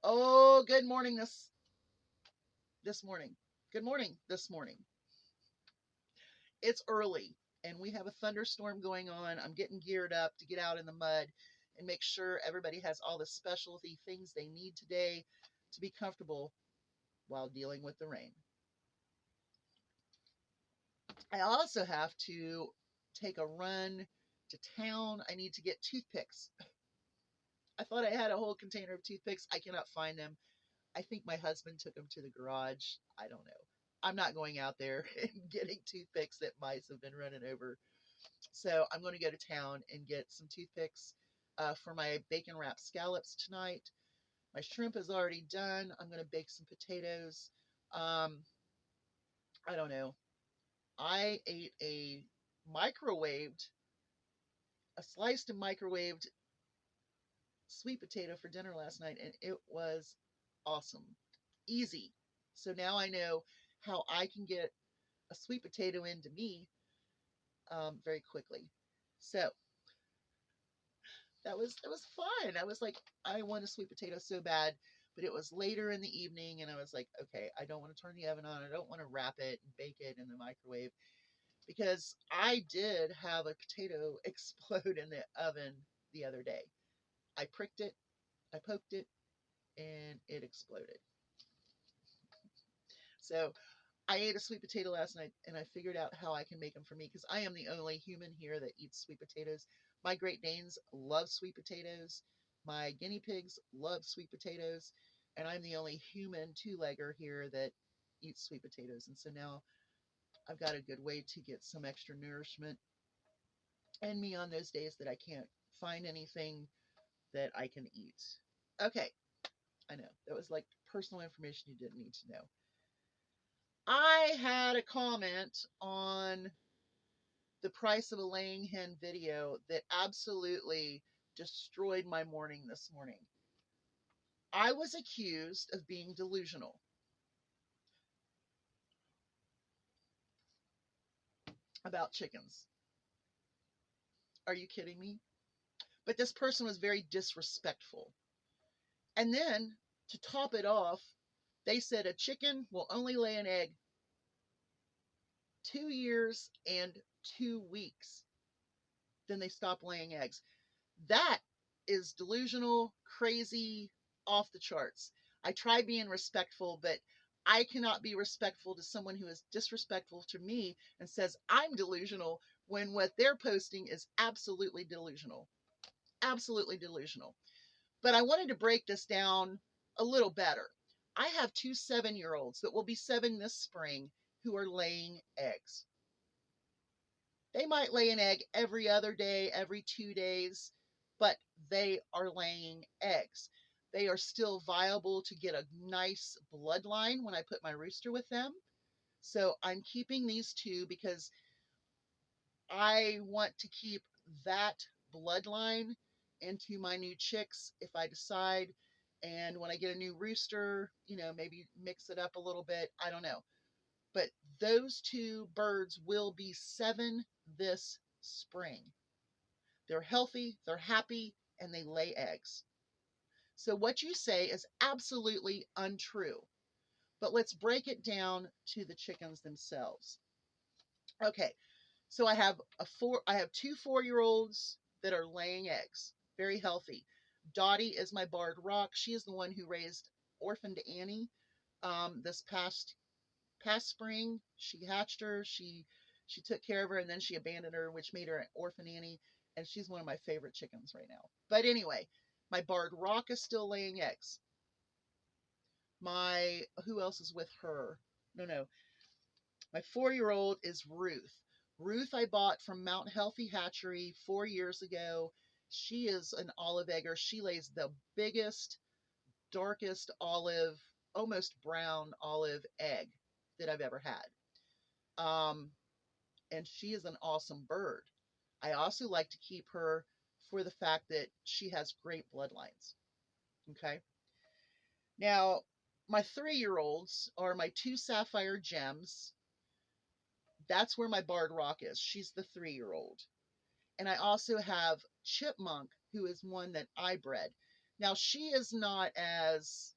Oh, good morning this morning. Good morning this morning. It's early and we have a thunderstorm going on. I'm getting geared up to get out in the mud and make sure everybody has all the specialty things they need today to be comfortable while dealing with the rain. I also have to take a run to town. I need to get toothpicks. I thought I had a whole container of toothpicks. I cannot find them. I think my husband took them to the garage. I don't know. I'm not going out there and getting toothpicks that mice have been running over. So I'm going to go to town and get some toothpicks for my bacon wrapped scallops tonight. My shrimp is already done. I'm going to bake some potatoes. Um, I don't know. I ate microwaved, a sliced and microwaved sweet potato for dinner last night, and it was awesome. Easy. So now I know how I can get a sweet potato into me very quickly. So that was fun. I was like, I want a sweet potato so bad, but it was later in the evening, and I was like, okay, I don't want to turn the oven on. I don't want to wrap it and bake it in the microwave because I did have a potato explode in the oven the other day. I pricked it, I poked it, and it exploded. So I ate a sweet potato last night and I figured out how I can make them for me because I am the only human here that eats sweet potatoes. My Great Danes love sweet potatoes. My guinea pigs love sweet potatoes. And I'm the only human two legger here that eats sweet potatoes. And so now I've got a good way to get some extra nourishment and me on those days that I can't find anything that I can eat. Okay, I know. That was like personal information you didn't need to know. I had a comment on the price of a laying hen video that absolutely destroyed my morning this morning. I was accused of being delusional about chickens. Are you kidding me? But this person was very disrespectful. And then to top it off, they said a chicken will only lay an egg 2 years and 2 weeks. Then they stop laying eggs. That is delusional, crazy, off the charts. I try being respectful, but I cannot be respectful to someone who is disrespectful to me and says I'm delusional when what they're posting is absolutely delusional. Absolutely delusional. But I wanted to break this down a little better. I have two 7-year olds that will be 7 this spring who are laying eggs. They might lay an egg every other day, every 2 days, but they are laying eggs. They are still viable to get a nice bloodline when I put my rooster with them. So I'm keeping these two because I want to keep that bloodline into my new chicks if I decide. And when I get a new rooster, maybe mix it up a little bit. I don't know. But those two birds will be 7 this spring. They're healthy, they're happy, and they lay eggs. So what you say is absolutely untrue. But let's break it down to the chickens themselves. Okay, so I have two 4-year-olds that are laying eggs, very healthy. Dottie is my barred rock. She is the one who raised orphaned Annie this past spring. She hatched her. She took care of her and then she abandoned her, which made her an orphan Annie. And she's one of my favorite chickens right now. But anyway, my barred rock is still laying eggs. My who else is with her? No. My 4-year-old is Ruth. Ruth I bought from Mount Healthy Hatchery 4 years ago. She is an olive egger. She lays the biggest, darkest olive, almost brown olive egg that I've ever had. Um, and she is an awesome bird. I also like to keep her for the fact that she has great bloodlines. Okay. Now, my 3-year-olds are my two sapphire gems. That's where my barred rock is. She's the 3-year-old. And I also have Chipmunk, who is one that I bred. Now, she is not as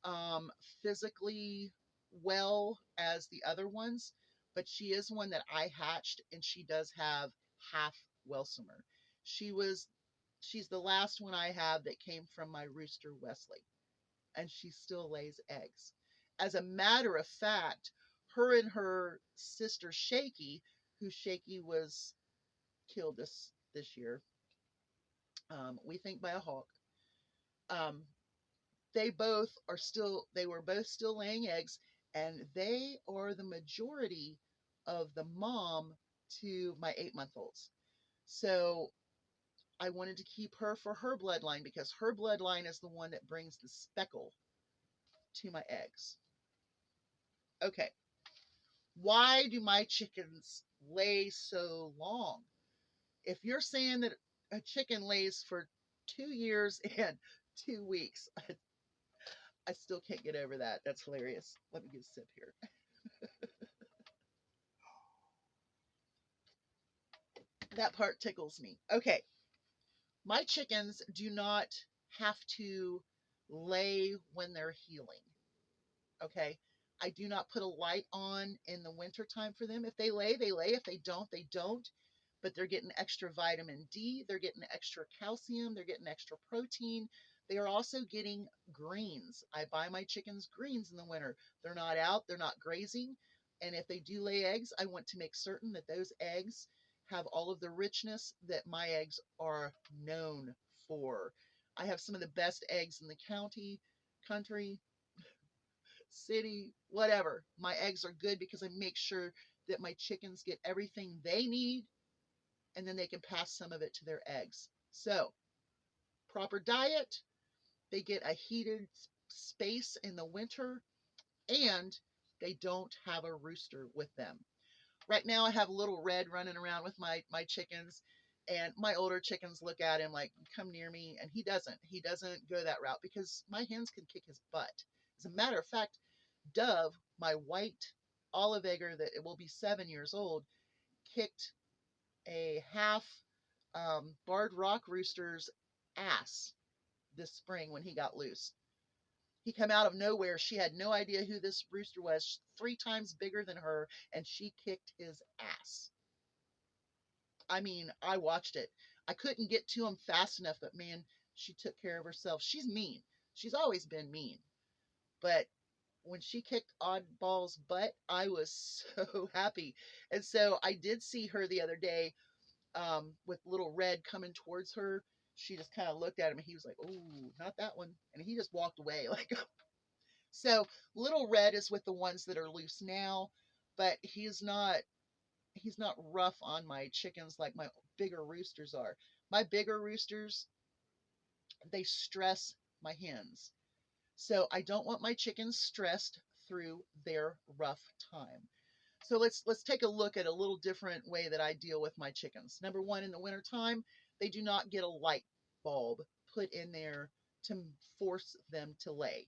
um, physically well as the other ones, but she is one that I hatched, and she does have half Welsumer. She was she's the last one I have that came from my rooster Wesley, and she still lays eggs. As a matter of fact, her and her sister Shaky, who Shaky was killed this year, we think by a hawk. Um, they were both still laying eggs, and they are the majority of the mom to my 8 month olds. So I wanted to keep her for her bloodline because her bloodline is the one that brings the speckle to my eggs. Okay, why do my chickens lay so long? If you're saying that a chicken lays for 2 years and 2 weeks, I still can't get over that. That's hilarious. Let me get a sip here. That part tickles me. Okay, my chickens do not have to lay when they're healing. Okay, I do not put a light on in the winter time for them. If they lay, they lay. If they don't, they don't. But they're getting extra vitamin D, they're getting extra calcium, they're getting extra protein. They are also getting greens. I buy my chickens greens in the winter. They're not out, they're not grazing. And if they do lay eggs, I want to make certain that those eggs have all of the richness that my eggs are known for. I have some of the best eggs in the country, city, whatever. My eggs are good because I make sure that my chickens get everything they need, and then they can pass some of it to their eggs. So, proper diet, they get a heated space in the winter, and they don't have a rooster with them. Right now, I have little Red running around with my chickens, and my older chickens look at him like, come near me, and he doesn't. He doesn't go that route because my hens can kick his butt. As a matter of fact, Dove, my white olive egger that it will be 7 years old, kicked a half barred rock rooster's ass this spring when he got loose. He come out of nowhere. She had no idea who this rooster was, 3 times bigger than her, and she kicked his ass. I mean, I watched it. I couldn't get to him fast enough, but man, she took care of herself. She's mean. She's always been mean. But when she kicked Oddball's butt, I was so happy. And so I did see her the other day with little Red coming towards her. She just kind of looked at him and he was like, "Oh, not that one." And he just walked away. Like, so little Red is with the ones that are loose now, but he's not rough on my chickens like my bigger roosters are. My bigger roosters, they stress my hens. So I don't want my chickens stressed through their rough time. So let's take a look at a little different way that I deal with my chickens. Number one, in the wintertime, they do not get a light bulb put in there to force them to lay.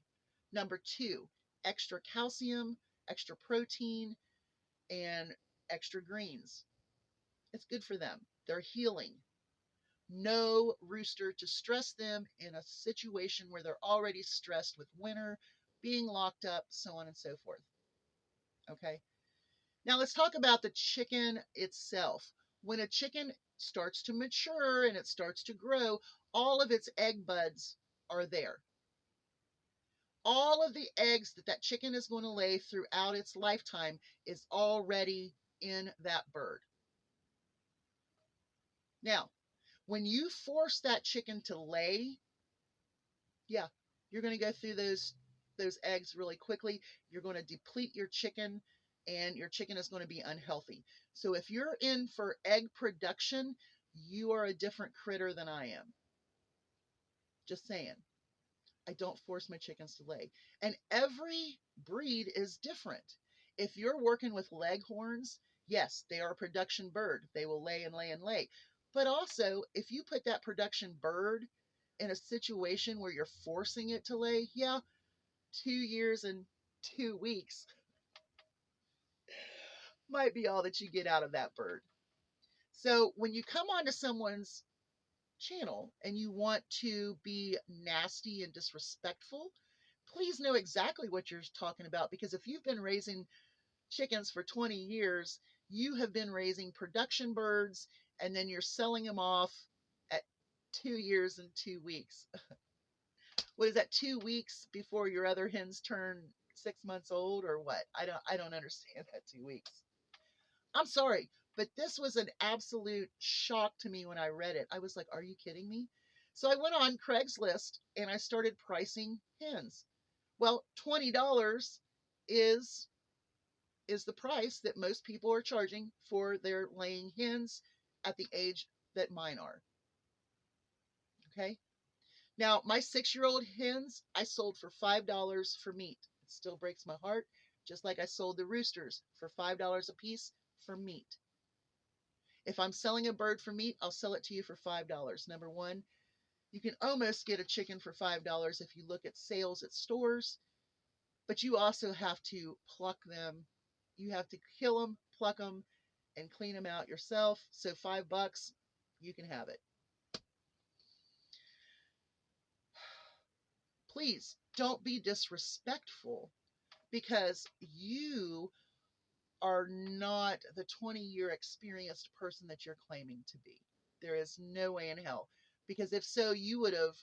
Number two, extra calcium, extra protein, and extra greens. It's good for them. They're healing. No rooster to stress them in a situation where they're already stressed with winter, being locked up, so on and so forth. Okay. Now let's talk about the chicken itself. When a chicken starts to mature and it starts to grow, all of its egg buds are there. All of the eggs that that chicken is going to lay throughout its lifetime is already in that bird. Now, when you force that chicken to lay, yeah, you're going to go through those eggs really quickly. You're going to deplete your chicken, and your chicken is going to be unhealthy. So if you're in for egg production, you are a different critter than I am. Just saying. I don't force my chickens to lay. And every breed is different. If you're working with leghorns, yes, they are a production bird. They will lay and lay and lay. But also, if you put that production bird in a situation where you're forcing it to lay, yeah, 2 years and 2 weeks might be all that you get out of that bird. So when you come onto someone's channel and you want to be nasty and disrespectful, please know exactly what you're talking about, because if you've been raising chickens for 20 years, you have been raising production birds and then you're selling them off at 2 years and 2 weeks. What is that, 2 weeks before your other hens turn 6 months old or what? I don't understand that 2 weeks. I'm sorry, but this was an absolute shock to me when I read it. I was like, are you kidding me? So I went on Craigslist and I started pricing hens. Well, $20 is is the price that most people are charging for their laying hens at the age that mine are. Okay. Now, my 6 year old hens, I sold for $5 for meat. It still breaks my heart, just like I sold the roosters for $5 a piece for meat. If I'm selling a bird for meat, I'll sell it to you for $5. Number one, you can almost get a chicken for $5 if you look at sales at stores, but you also have to pluck them. You have to kill them, pluck them, and clean them out yourself. So $5, you can have it. Please don't be disrespectful because you are not the 20-year experienced person that you're claiming to be. There is no way in hell. Because if so, you would have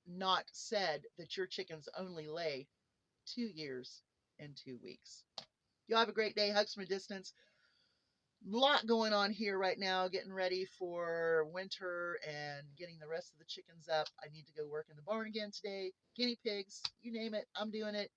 not said that your chickens only lay 2 years and 2 weeks. Y'all have a great day. Hugs from a distance. A lot going on here right now, getting ready for winter and getting the rest of the chickens up. I need to go work in the barn again today. Guinea pigs, you name it, I'm doing it.